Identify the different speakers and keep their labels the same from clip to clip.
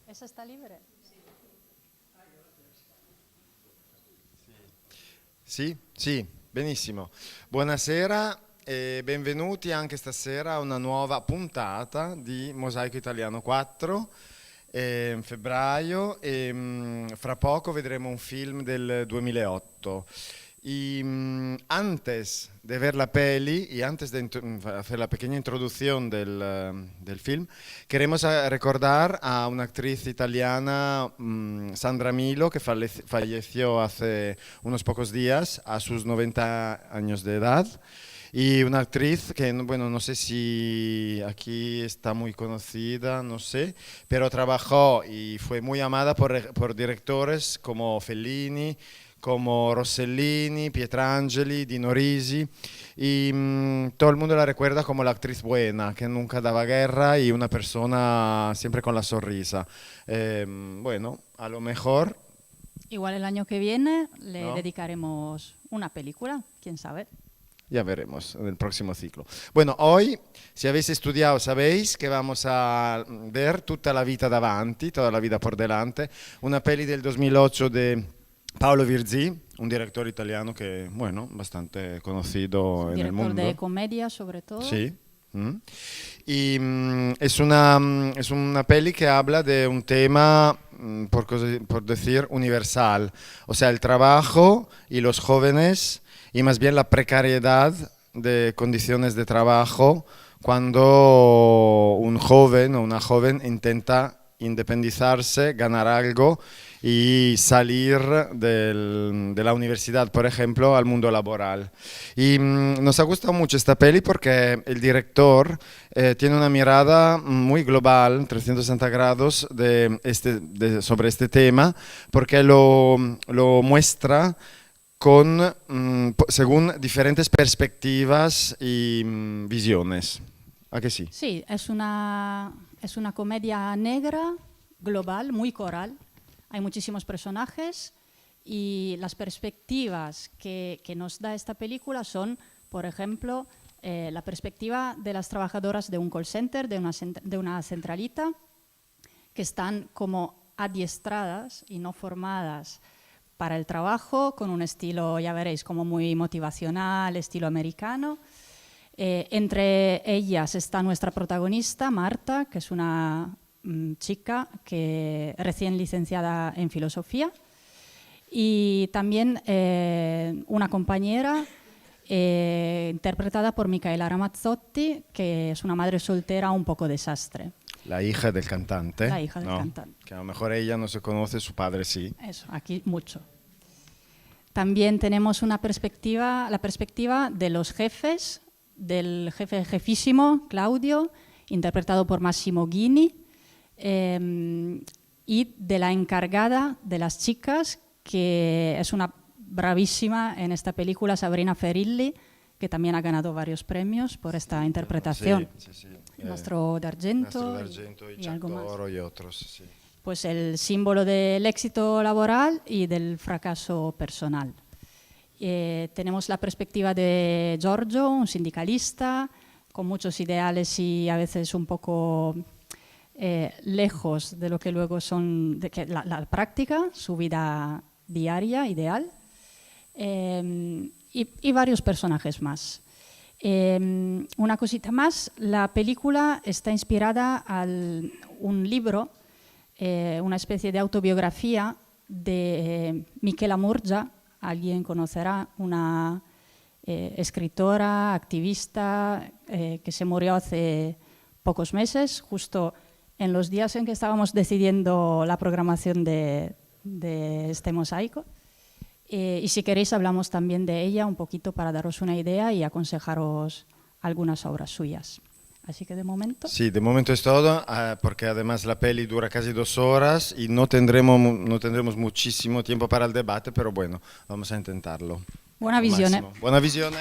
Speaker 1: ¿Esa está libre?
Speaker 2: Sì, sì, benissimo. Buonasera e benvenuti anche stasera a una nuova puntata di Mosaico Italiano 4. Febbraio e fra poco vedremo un film del 2008. Y antes de ver la peli y antes de hacer la pequeña introducción del film, queremos recordar a una actriz italiana, Sandra Milo, que falleció hace unos pocos días a sus 90 años de edad. Y una actriz que, bueno, no sé si aquí está muy conocida, no sé, pero trabajó y fue muy amada por directores como Fellini, como Rossellini, Pietrangeli, Dino Risi, y todo el mundo la recuerda como la actriz buena, que nunca daba guerra y una persona siempre con la sonrisa. Bueno, a lo mejor,
Speaker 1: Igual el año que viene le
Speaker 2: ¿no?
Speaker 1: dedicaremos una película, quién sabe.
Speaker 2: Ya veremos en el próximo ciclo. Bueno, hoy, si habéis estudiado, sabéis que vamos a ver Tutta la vita davanti, toda la vida por delante, una peli del 2008 de Paolo Virzì, un director italiano que, bueno, bastante conocido en el
Speaker 1: Director de
Speaker 2: mundo.
Speaker 1: comedia, sobre todo.
Speaker 2: Sí. Y es una peli que habla de un tema, por decir, universal. O sea, el trabajo y los jóvenes, y más bien la precariedad de condiciones de trabajo cuando un joven o una joven intenta independizarse, ganar algo y salir de la universidad, por ejemplo, al mundo laboral. Y nos ha gustado mucho esta peli porque el director tiene una mirada muy global, 360 grados, sobre este tema, porque lo muestra según diferentes perspectivas y visiones. ¿A que sí?
Speaker 1: Sí, es una comedia negra, global, muy coral. Hay muchísimos personajes y las perspectivas que nos da esta película son, por ejemplo, la perspectiva de las trabajadoras de un call center, de una centralita, que están como adiestradas y no formadas para el trabajo, con un estilo, ya veréis, como muy motivacional, estilo americano. Entre ellas está nuestra protagonista, Marta, que es una chica que recién licenciada en filosofía, y también una compañera interpretada por Micaela Ramazzotti, que es una madre soltera un poco desastre.
Speaker 2: La hija del cantante,
Speaker 1: La hija del
Speaker 2: ¿no?
Speaker 1: cantante.
Speaker 2: Que a lo mejor ella no se conoce, su padre sí.
Speaker 1: Eso, aquí mucho. También tenemos la perspectiva de los jefes, del jefe jefísimo, Claudio, interpretado por Massimo Ghini, y de la encargada de las chicas, que es una bravísima en esta película, Sabrina Ferilli, que también ha ganado varios premios por esta interpretación.
Speaker 2: Sí, sí, sí.
Speaker 1: Nastro
Speaker 2: Nastro
Speaker 1: d'Argento
Speaker 2: d'Argento y
Speaker 1: y algo más.
Speaker 2: D'Oro y otros, sí.
Speaker 1: Pues el símbolo del éxito laboral y del fracaso personal. Tenemos la perspectiva de Giorgio, un sindicalista con muchos ideales y a veces un poco lejos de lo que luego son la práctica, su vida diaria, ideal, y varios personajes más. Una cosita más, la película está inspirada en un libro, una especie de autobiografía de Michela Murgia. Alguien conocerá, una escritora, activista, que se murió hace pocos meses, justo en los días en que estábamos decidiendo la programación de este mosaico. Y si queréis hablamos también de ella un poquito para daros una idea y aconsejaros algunas obras suyas. Así que de momento...
Speaker 2: Sí, de momento es todo, porque además la peli dura casi 2 horas y no tendremos muchísimo tiempo para el debate, pero bueno, vamos a intentarlo.
Speaker 1: Buona
Speaker 2: Lo
Speaker 1: visione.
Speaker 2: máximo. Buena visione.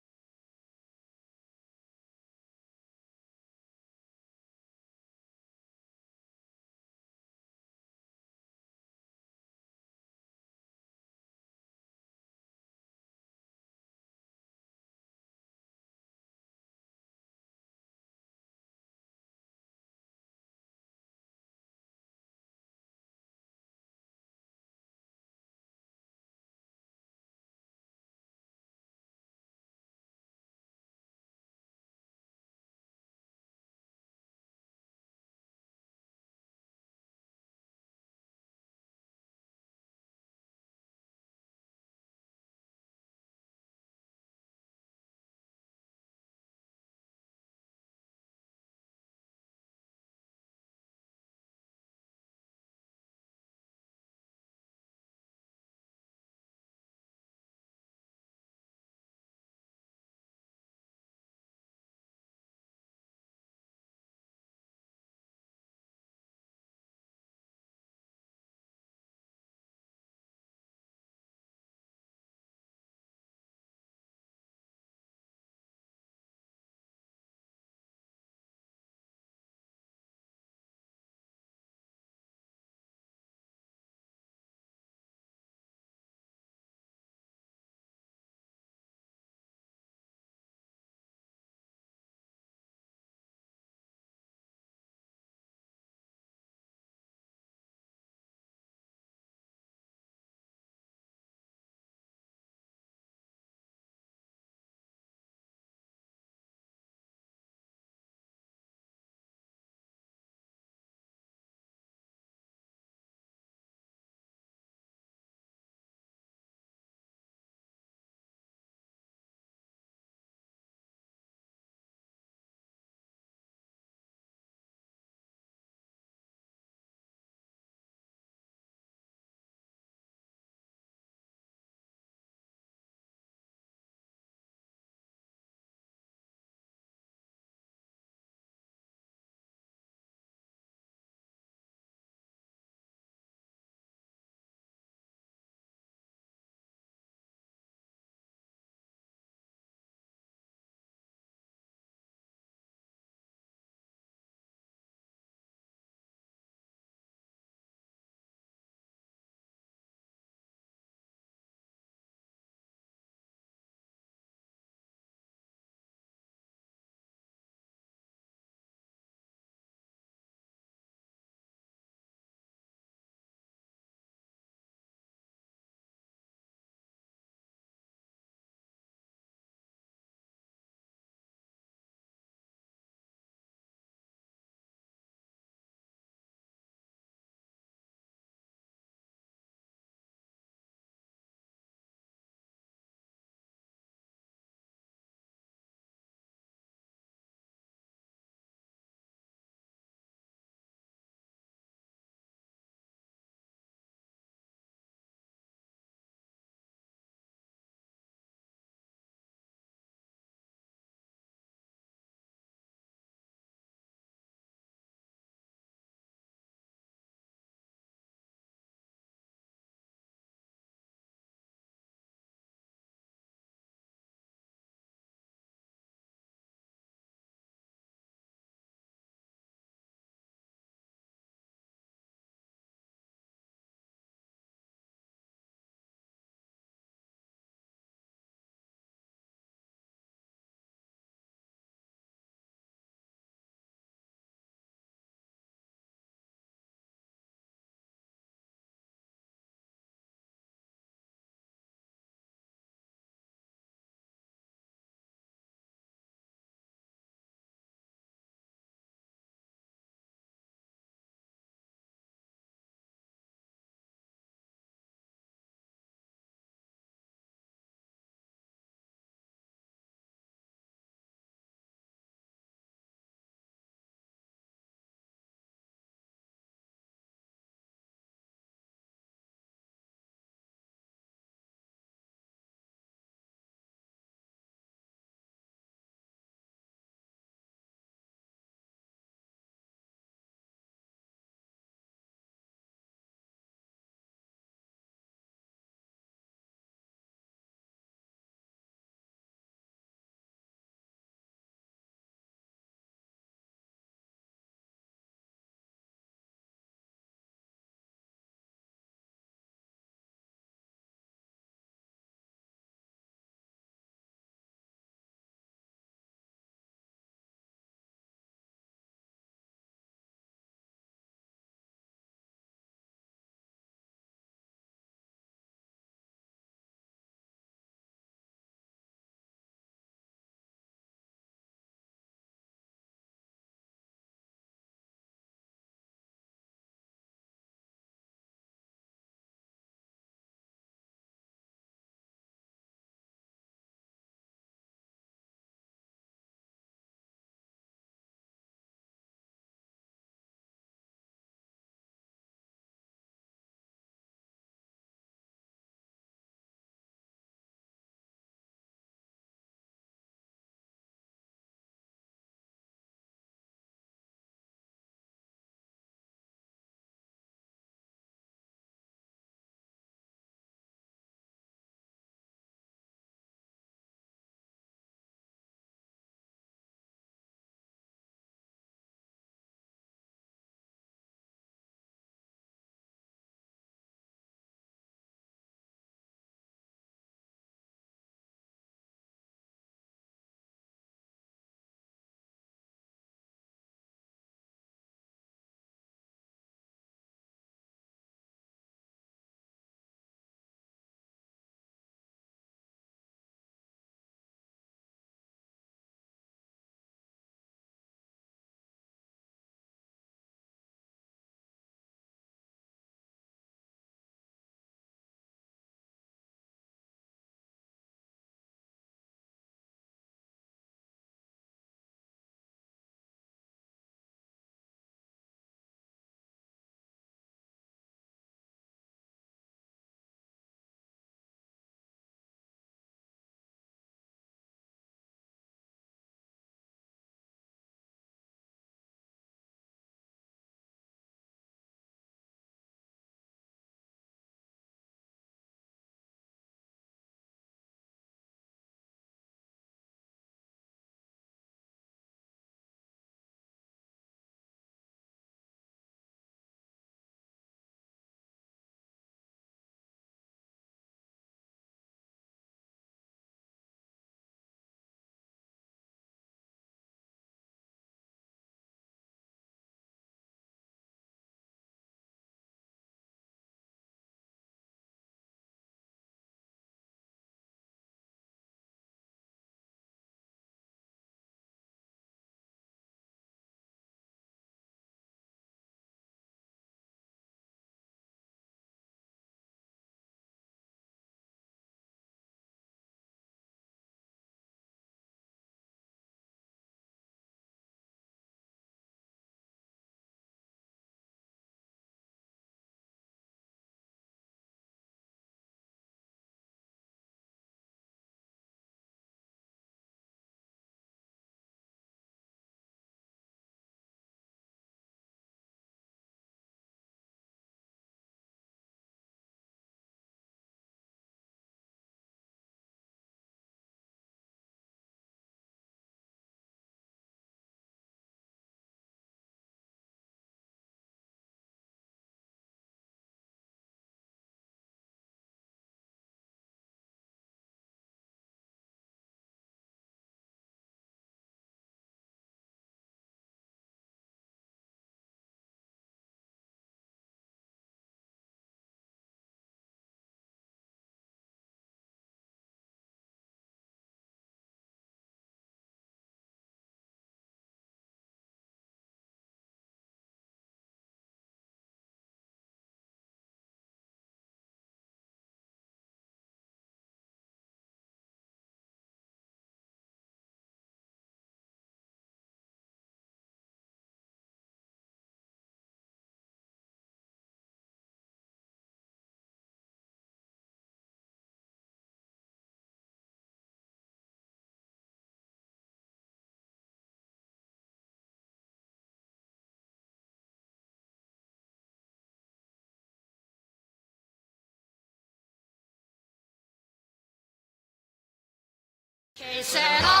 Speaker 3: Che sarà.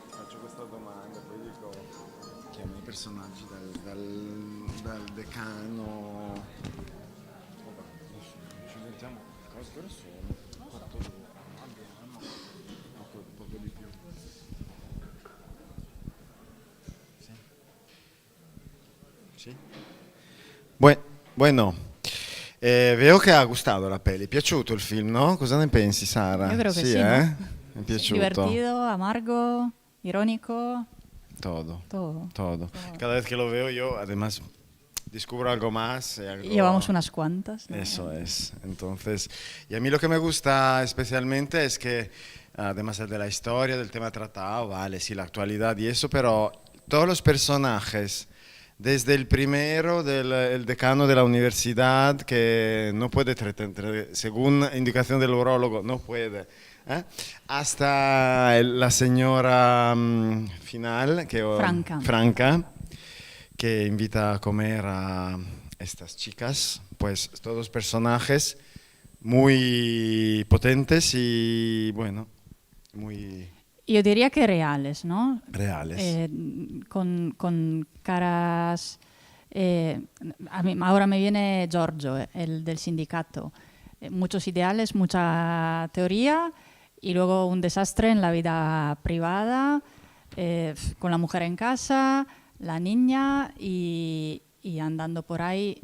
Speaker 2: Faccio questa domanda, poi dico, chiamo i personaggi dal decano. Ci sentiamo, cosa ore sono? 4 ore, poco di più. Sì? Sì? Bueno, veo che ha gustato la peli, è piaciuto il film, no? Cosa ne pensi, Sara?
Speaker 1: Yo creo que sí,
Speaker 2: ¿eh?
Speaker 1: ¿no?
Speaker 2: Mi è piaciuto.
Speaker 1: Divertido, amargo, irónico,
Speaker 2: Todo.
Speaker 1: todo.
Speaker 2: Todo. Cada vez que lo veo yo, además, descubro algo más.
Speaker 1: Llevamos unas cuantas, ¿no?
Speaker 2: Eso es. Entonces, y a mí lo que me gusta especialmente es que, además de la historia, del tema tratado, vale, sí, la actualidad y eso, pero todos los personajes, desde el primero, el decano de la universidad, que no puede, según indicación del urólogo, no puede, hasta la señora final, Franca, que invita a comer a estas chicas, pues todos personajes muy potentes y, bueno, muy
Speaker 1: Yo diría que reales, ¿no?
Speaker 2: reales.
Speaker 1: Con caras... ahora me viene Giorgio, el del sindicato. Muchos ideales, mucha teoría y luego un desastre en la vida privada, con la mujer en casa, la niña y andando por ahí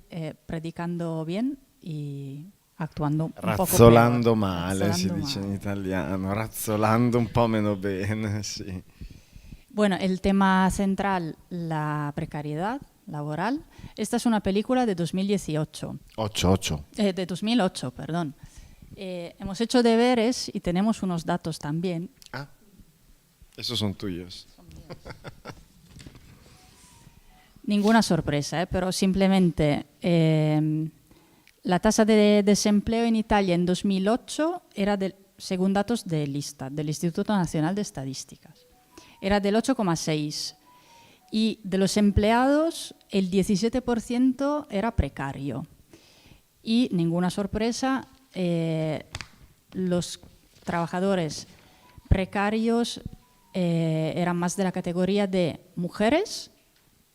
Speaker 1: predicando bien y actuando un poco
Speaker 2: Razzolando
Speaker 1: peor.
Speaker 2: male, si
Speaker 1: Razzolando
Speaker 2: dice in
Speaker 1: male.
Speaker 2: italiano, razzolando un po' meno bene, sì.
Speaker 1: Bueno, el tema central, la precariedad laboral. Esta es una película de 2018.
Speaker 2: 8.
Speaker 1: De 2008, perdón. Hemos hecho deberes y tenemos unos datos también.
Speaker 2: Ah, esos son tuyos.
Speaker 1: Ninguna sorpresa, pero simplemente la tasa de desempleo en Italia en 2008 era, según datos del ISTAT, del Instituto Nacional de Estadísticas, era del 8,6 y de los empleados el 17% era precario. Y ninguna sorpresa, los trabajadores precarios eran más de la categoría de mujeres,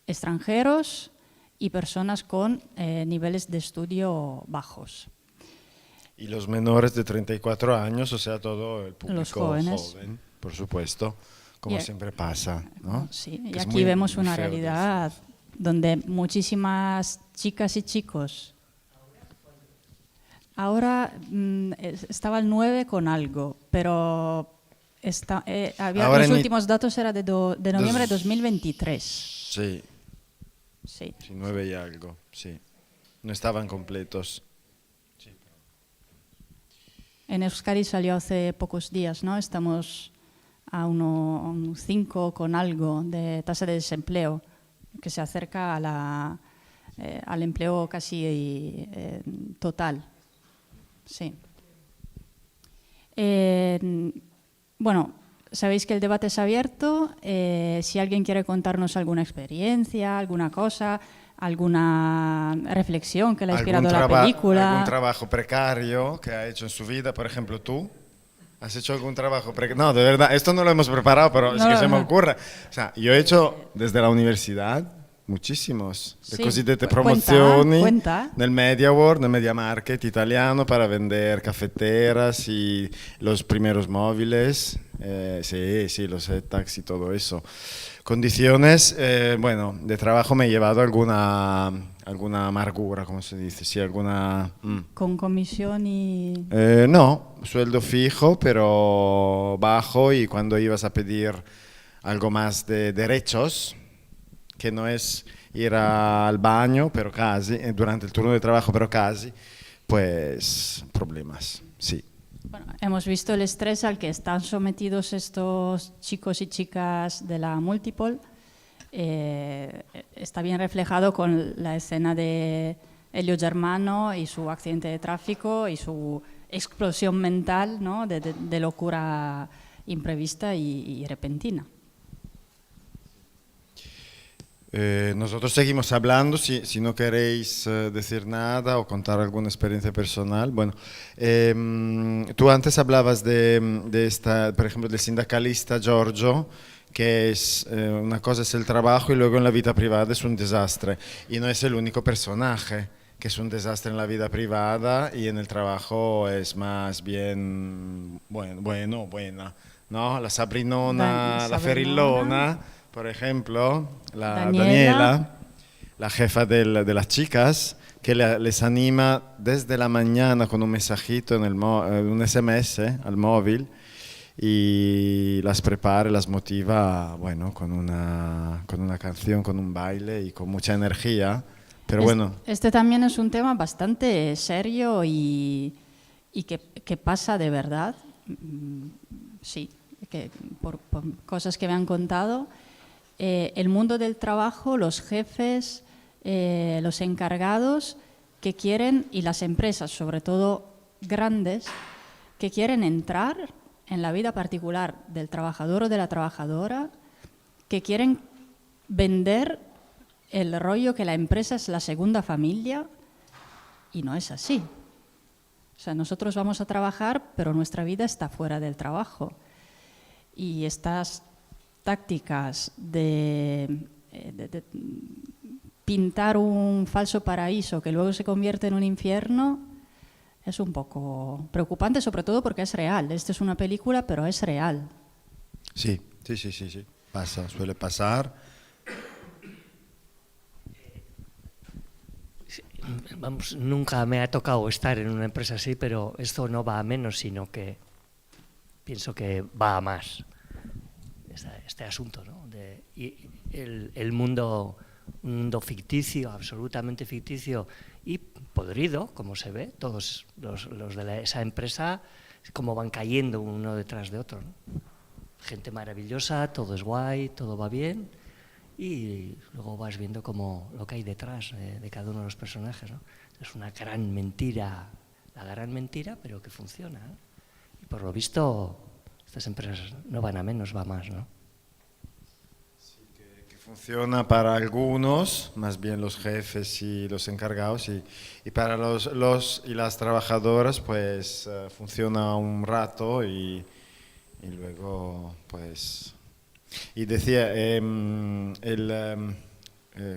Speaker 1: extranjeros y personas con niveles de estudio bajos.
Speaker 2: Y los menores de 34 años, o sea, todo el público
Speaker 1: Los jóvenes.
Speaker 2: joven, por supuesto, como siempre pasa, ¿no?
Speaker 1: Sí, y
Speaker 2: Que es
Speaker 1: aquí
Speaker 2: muy-
Speaker 1: vemos
Speaker 2: muy
Speaker 1: una
Speaker 2: feo
Speaker 1: realidad donde muchísimas chicas y chicos... Ahora estaba el 9 con algo, pero
Speaker 2: Ahora
Speaker 1: los
Speaker 2: en
Speaker 1: últimos datos eran de noviembre de 2023.
Speaker 2: Sí,
Speaker 1: Sí.
Speaker 2: sí, 9 y algo, sí. No estaban completos.
Speaker 1: En Euskadi salió hace pocos días, ¿no? Estamos a un 5 con algo de tasa de desempleo, que se acerca al empleo casi total. Sí. Bueno, sabéis que el debate es abierto. Si alguien quiere contarnos alguna experiencia, alguna cosa, alguna reflexión que le ha inspirado la película.
Speaker 2: Algún trabajo precario que ha hecho en su vida, por ejemplo, tú. ¿Has hecho algún trabajo precario? No, de verdad, esto no lo hemos preparado, pero es que se me ocurre. O sea, yo he hecho desde la universidad muchísimos, le
Speaker 1: Sì,
Speaker 2: cosiddette
Speaker 1: cuenta,
Speaker 2: promozioni
Speaker 1: cuenta.
Speaker 2: nel Media World, nel Media Market italiano para vender cafeteras y los primeros móviles, sí, los taxi y todo eso. Condiciones, bueno, de trabajo me he llevado alguna amargura, como se dice, sí, alguna...
Speaker 1: Con comisión y...
Speaker 2: No, sueldo fijo, pero bajo, y cuando ibas a pedir algo más de derechos, que no es ir al baño, pero casi, durante el turno de trabajo, pero casi, pues problemas, sí.
Speaker 1: Bueno, hemos visto el estrés al que están sometidos estos chicos y chicas de la Multipol. Está bien reflejado con la escena de Elio Germano y su accidente de tráfico y su explosión mental, ¿no? de locura imprevista y repentina.
Speaker 2: Nosotros seguimos hablando, si no queréis decir nada o contar alguna experiencia personal. Bueno, tú antes hablabas de esta, por ejemplo, del sindicalista Giorgio, que es una cosa es el trabajo y luego en la vida privada es un desastre. Y no es el único personaje que es un desastre en la vida privada y en el trabajo es más bien buena, ¿no? La Sabrinona, la Ferillona, por ejemplo, la Daniela, la jefa de las chicas, que les anima desde la mañana con un mensajito, un SMS al móvil, y las prepara, las motiva, bueno, con una canción, con un baile y con mucha energía. Pero bueno.
Speaker 1: Este también es un tema bastante serio y que pasa de verdad, sí, que por cosas que me han contado. El mundo del trabajo, los jefes, los encargados que quieren, y las empresas, sobre todo grandes, que quieren entrar en la vida particular del trabajador o de la trabajadora, que quieren vender el rollo que la empresa es la segunda familia, y no es así. O sea, nosotros vamos a trabajar, pero nuestra vida está fuera del trabajo. Y estas tácticas de pintar un falso paraíso que luego se convierte en un infierno es un poco preocupante, sobre todo porque es real. Esta es una película, pero es real.
Speaker 2: Sí. Pasa, suele pasar.
Speaker 4: Vamos, nunca me ha tocado estar en una empresa así, pero esto no va a menos, sino que pienso que va a más. Este asunto, ¿no? El mundo, un mundo ficticio, absolutamente ficticio y podrido, como se ve, todos los de esa empresa, como van cayendo uno detrás de otro, ¿no? Gente maravillosa, todo es guay, todo va bien, y luego vas viendo como lo que hay detrás de cada uno de los personajes, ¿no? Es una gran mentira, la gran mentira, pero que funciona, ¿no? Y por lo visto estas empresas no van a menos, va a más, ¿no?
Speaker 2: Sí, que funciona para algunos, más bien los jefes y los encargados, y para los y las trabajadoras pues funciona un rato y luego pues... Y decía,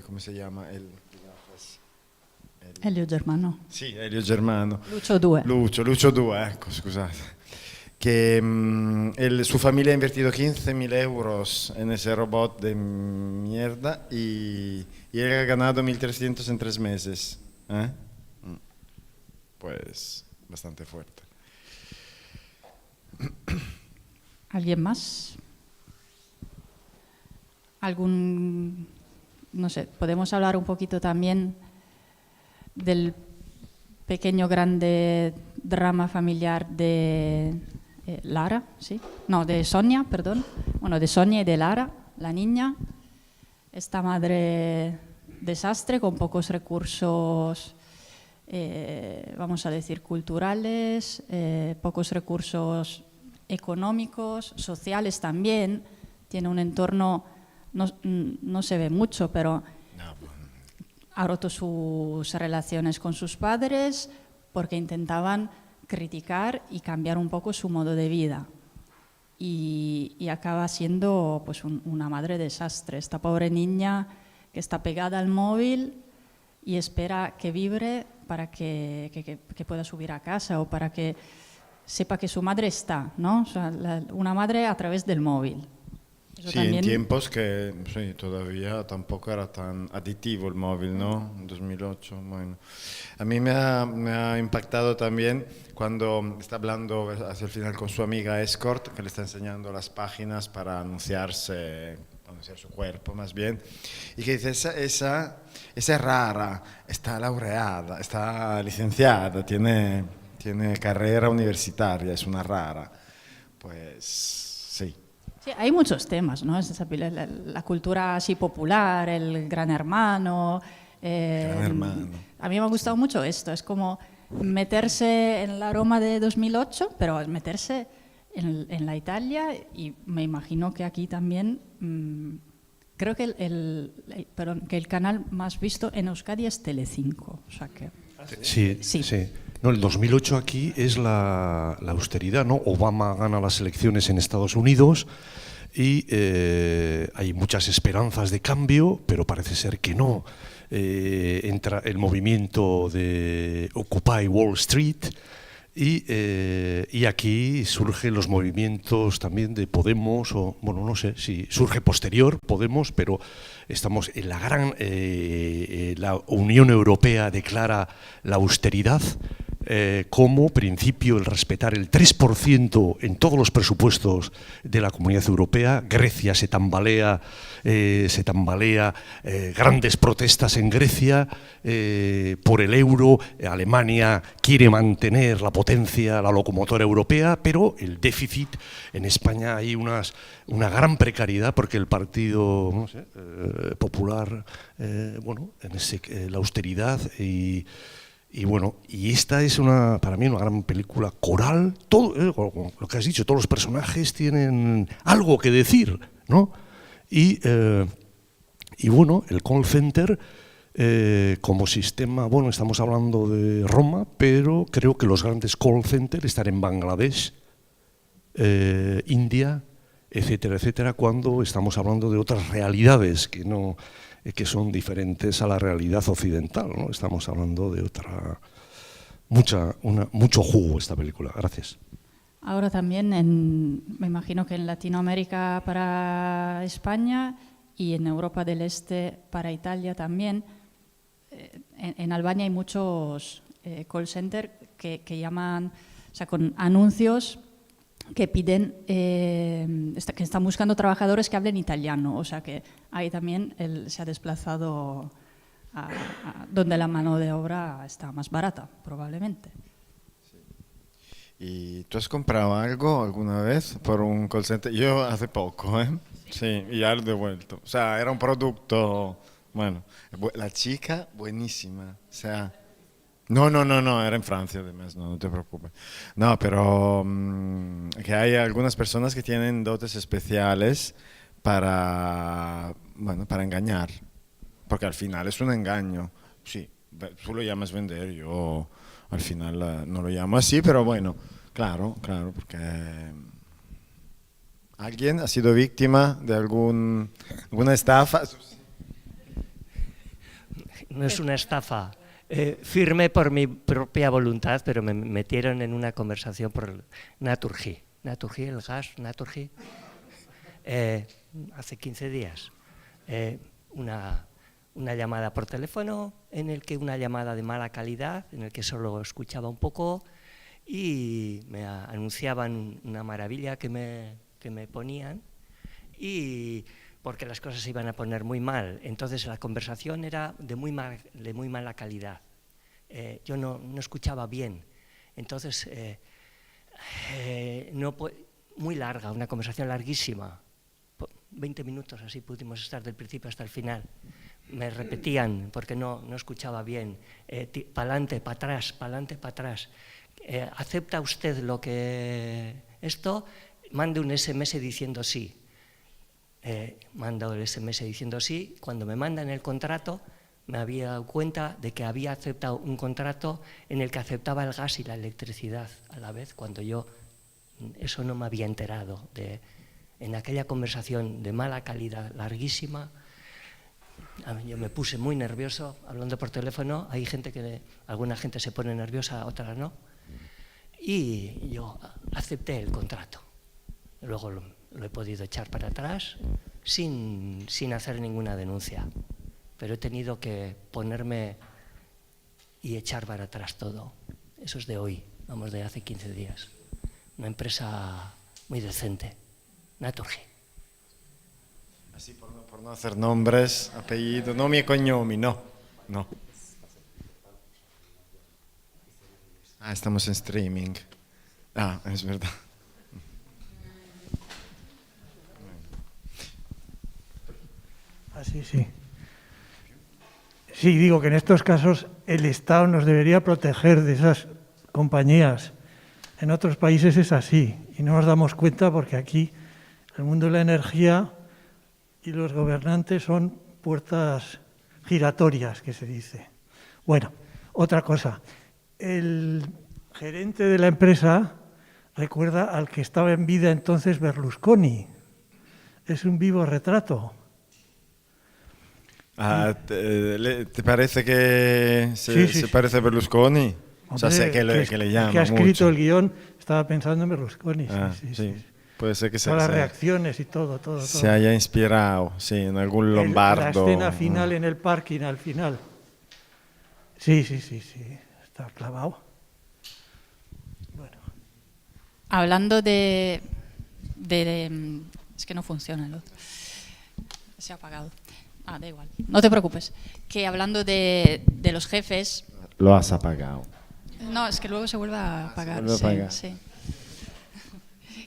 Speaker 2: ¿cómo se llama?
Speaker 1: Elio Germano.
Speaker 2: Sì, Elio Germano.
Speaker 1: Lucio 2.
Speaker 2: Lucio 2, ecco, scusate. Que su familia ha invertido 15.000 euros en ese robot de mierda y él ha ganado 1.300 en 3 meses. Pues bastante fuerte.
Speaker 1: ¿Alguien más? No sé, podemos hablar un poquito también del pequeño grande drama familiar de Lara, ¿sí? No, de Sonia, perdón. Bueno, de Sonia y de Lara, la niña. Esta madre desastre con pocos recursos, vamos a decir, culturales, pocos recursos económicos, sociales también. Tiene un entorno... No se ve mucho, pero ha roto sus relaciones con sus padres porque intentaban criticar y cambiar un poco su modo de vida. Y acaba siendo pues, una madre desastre. Esta pobre niña que está pegada al móvil y espera que vibre para que pueda subir a casa o para que sepa que su madre está, ¿no? O sea, una madre a través del móvil.
Speaker 2: Eso sí, también... en tiempos que sí, todavía tampoco era tan aditivo el móvil, ¿no? En 2008, bueno. A mí me ha impactado también cuando está hablando hacia el final con su amiga Escort, que le está enseñando las páginas para anunciar su cuerpo más bien, y que dice, esa es rara, está laureada, está licenciada, tiene carrera universitaria, es una rara. Pues sí.
Speaker 1: Sí, hay muchos temas, ¿no? La cultura así popular, el gran hermano,
Speaker 2: Gran hermano.
Speaker 1: A mí me ha gustado mucho esto, es como meterse en la Roma de 2008, pero meterse en la Italia, y me imagino que aquí también, creo que que el canal más visto en Euskadi es Telecinco. O sea que,
Speaker 5: Sí,
Speaker 1: Sí.
Speaker 5: sí. No, el 2008 aquí es la austeridad, ¿no? Obama gana las elecciones en Estados Unidos y hay muchas esperanzas de cambio, pero parece ser que no. Entra el movimiento de Occupy Wall Street y aquí surgen los movimientos también de Podemos, o bueno, no sé si surge posterior Podemos, pero estamos en la gran... la Unión Europea declara la austeridad como principio, el respetar el 3% en todos los presupuestos de la Comunidad Europea. Grecia se tambalea, grandes protestas en Grecia por el euro. Alemania quiere mantener la potencia, la locomotora europea, pero el déficit en España hay una gran precariedad porque el Partido no sé, Popular, bueno, la austeridad y bueno, y esta es para mí una gran película coral. Todo lo que has dicho, todos los personajes tienen algo que decir, ¿no? Y bueno, el call center como sistema, bueno, estamos hablando de Roma, pero creo que los grandes call centers están en Bangladesh, India, etcétera, etcétera, cuando estamos hablando de otras realidades que son diferentes a la realidad occidental, ¿no? Estamos hablando de mucho jugo esta película. Gracias.
Speaker 1: ahora también, me imagino que en Latinoamérica para España y en Europa del Este para Italia también, en Albania hay muchos call centers que llaman, o sea, con anuncios que piden, que están buscando trabajadores que hablen italiano. O sea que ahí también se ha desplazado a donde la mano de obra está más barata, probablemente.
Speaker 2: ¿Y tú has comprado algo alguna vez por un call center? Yo hace poco, ¿eh? Sí, y ya lo he devuelto. O sea, era un producto, bueno, la chica buenísima, o sea... No, era en Francia además, no te preocupes. No, pero que hay algunas personas que tienen dotes especiales bueno, para engañar, porque al final es un engaño. Sí, tú lo llamas vender, yo al final no lo llamo así, pero bueno, claro, porque alguien ha sido víctima de alguna estafa.
Speaker 4: No es una estafa. Firmé por mi propia voluntad, pero me metieron en una conversación por Naturgy. Naturgy, el gas, Naturgy. Hace 15 días. Una llamada por teléfono, una llamada de mala calidad, en el que solo escuchaba un poco y me anunciaban una maravilla que me ponían, y porque las cosas se iban a poner muy mal. Entonces la conversación era de muy mala calidad. Yo no escuchaba bien. Entonces, muy larga, una conversación larguísima. 20 minutos así pudimos estar del principio hasta el final. Me repetían porque no escuchaba bien. Pa'lante, para atrás, pa'lante, para atrás. ¿Acepta usted lo que esto? Mande un SMS diciendo sí. Mando el SMS diciendo sí. Cuando me mandan el contrato, me había dado cuenta de que había aceptado un contrato en el que aceptaba el gas y la electricidad a la vez, cuando yo eso no me había enterado. En aquella conversación de mala calidad, larguísima, yo me puse muy nervioso hablando por teléfono. Hay alguna gente se pone nerviosa, otras no. Y yo acepté el contrato. Luego lo he podido echar para atrás sin hacer ninguna denuncia. Pero he tenido que ponerme y echar para atrás todo. Eso es de hoy, vamos, de hace 15 días. Una empresa muy decente, Naturgy.
Speaker 2: Así por no hacer nombres, apellidos, no mi cognomi, no. Ah, estamos en streaming. Ah, es verdad.
Speaker 6: Ah, sí. Sí, digo que en estos casos el Estado nos debería proteger de esas compañías. En otros países es así y no nos damos cuenta porque aquí el mundo de la energía y los gobernantes son puertas giratorias, que se dice. Bueno, otra cosa. El gerente de la empresa recuerda al que estaba en vida entonces Berlusconi. Es un vivo retrato.
Speaker 2: ¿Te parece que se parece a Berlusconi? O sea, sé que le llama
Speaker 6: que ha escrito
Speaker 2: mucho.
Speaker 6: el guión, estaba pensando en Berlusconi. Sí.
Speaker 2: Puede ser que
Speaker 6: Todas las reacciones y todo.
Speaker 2: se haya inspirado, sí, en algún lombardo.
Speaker 6: La escena final en el parking, al final. Sí, está clavado. Bueno.
Speaker 1: Hablando de es que no funciona el otro. Se ha apagado. Da igual. No te preocupes. Que hablando de los jefes...
Speaker 2: Lo has apagado.
Speaker 1: No, es que luego se vuelve a apagar.
Speaker 2: Se vuelve a apagar.
Speaker 1: Sí.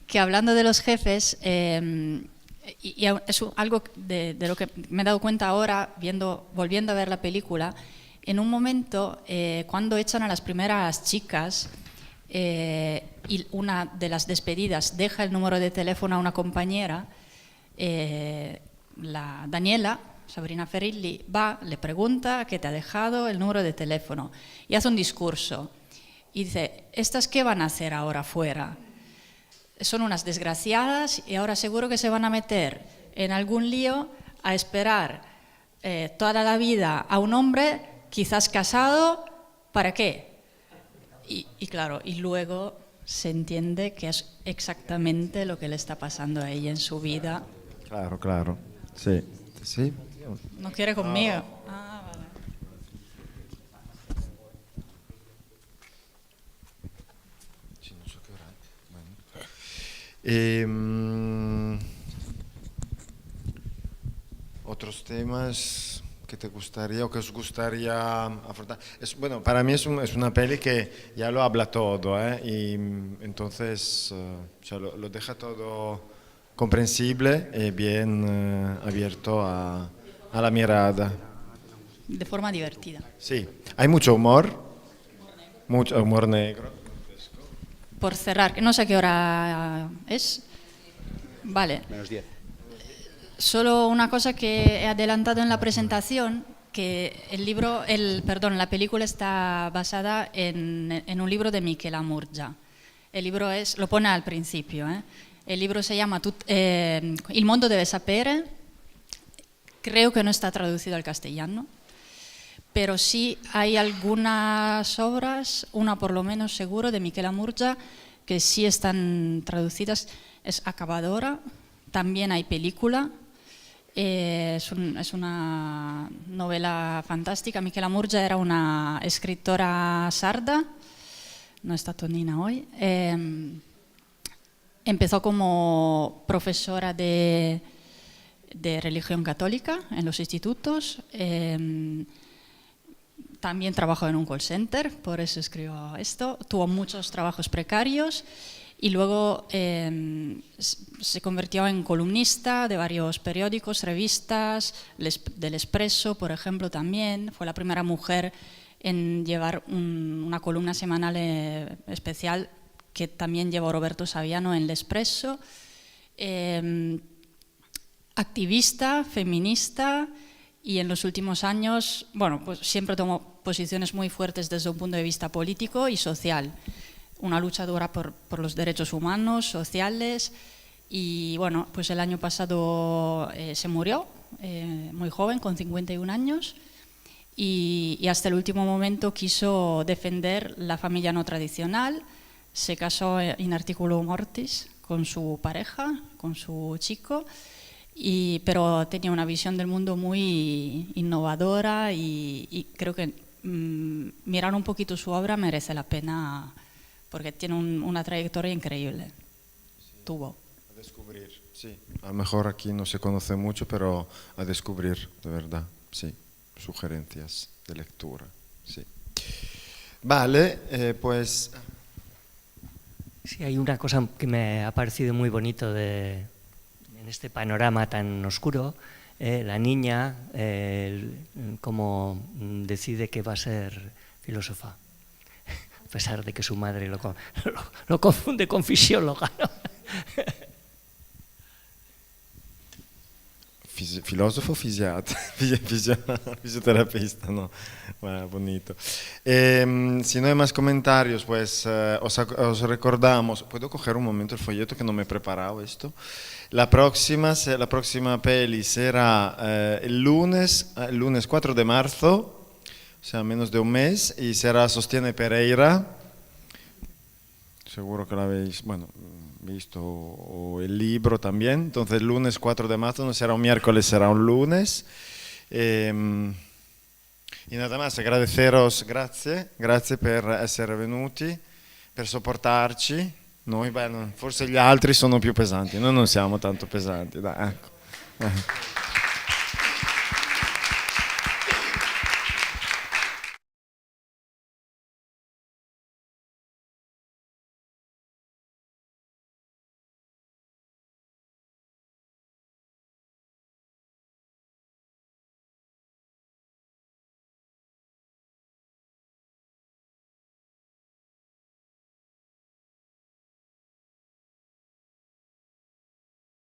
Speaker 1: Que hablando de los jefes, y es algo de lo que me he dado cuenta ahora, volviendo a ver la película, en un momento, cuando echan a las primeras chicas, y una de las despedidas deja el número de teléfono a una compañera, la Daniela, Sabrina Ferilli, va, le pregunta que te ha dejado el número de teléfono y hace un discurso y dice, ¿estas qué van a hacer ahora afuera? Son unas desgraciadas y ahora seguro que se van a meter en algún lío a esperar toda la vida a un hombre, quizás casado, ¿para qué? Y claro, y luego se entiende que es exactamente lo que le está pasando a ella en su vida.
Speaker 2: Claro, sí.
Speaker 1: No quiere conmigo. Ah, vale.
Speaker 2: Sí, no sé qué hora. Bueno. Otros temas que te gustaría o que os gustaría afrontar. Bueno, para mí es una peli que ya lo habla todo, y entonces o sea, lo deja todo comprensible y bien abierto a la mirada.
Speaker 1: De forma divertida.
Speaker 2: Sí, hay mucho humor negro.
Speaker 1: Por cerrar, que no sé qué hora es. Vale.
Speaker 7: -10.
Speaker 1: Solo una cosa que he adelantado en la presentación, que la película está basada en un libro de Michela Murgia. El libro lo pone al principio, El libro se llama Il mondo deve sapere. Creo que no está traducido al castellano, pero sí hay algunas obras, una por lo menos seguro, de Michela Murgia, que sí están traducidas. Es acabadora, también hay película. Es una novela fantástica. Michela Murgia era una escritora sarda, no está Tonina hoy. Empezó como profesora de religión católica en los institutos. También trabajó en un call center, por eso escribió esto. Tuvo muchos trabajos precarios y luego se convirtió en columnista de varios periódicos, revistas, del Expresso, por ejemplo, también. Fue la primera mujer en llevar una columna semanal especial que también llevó Roberto Saviano en el Expresso. Activista, feminista, y en los últimos años, pues siempre tomó posiciones muy fuertes desde un punto de vista político y social. Una luchadora por los derechos humanos, sociales, y pues el año pasado se murió, muy joven, con 51 años, y hasta el último momento quiso defender la familia no tradicional. Se casó in articulo mortis con su pareja, con su chico, pero tenía una visión del mundo muy innovadora y creo que mirar un poquito su obra merece la pena porque tiene una trayectoria increíble. Tuvo.
Speaker 2: A descubrir, sí. A lo mejor aquí no se conoce mucho, pero a descubrir, de verdad, sí. Sugerencias de lectura, sí. Vale, pues...
Speaker 4: Sí, hay una cosa que me ha parecido muy bonito en este panorama tan oscuro, la niña como decide que va a ser filósofa, a pesar de que su madre lo confunde con fisióloga, ¿no?
Speaker 2: Filosofo o fisioterapista, no. Bueno, bonito. Si no hay más comentarios, pues os recordamos. ¿Puedo coger un momento el folleto que no me he preparado esto? La próxima peli será el lunes 4 de marzo, o sea, menos de un mes, y será Sostiene Pereira. Seguro que la habéis, bueno, visto, o el libro también. Entonces, el lunes 4 de marzo, no será un miércoles, será un lunes. E nada más, agradeceros, grazie per essere venuti, per sopportarci. Noi, beh, forse gli altri sono più pesanti, noi non siamo tanto pesanti, dai, ecco.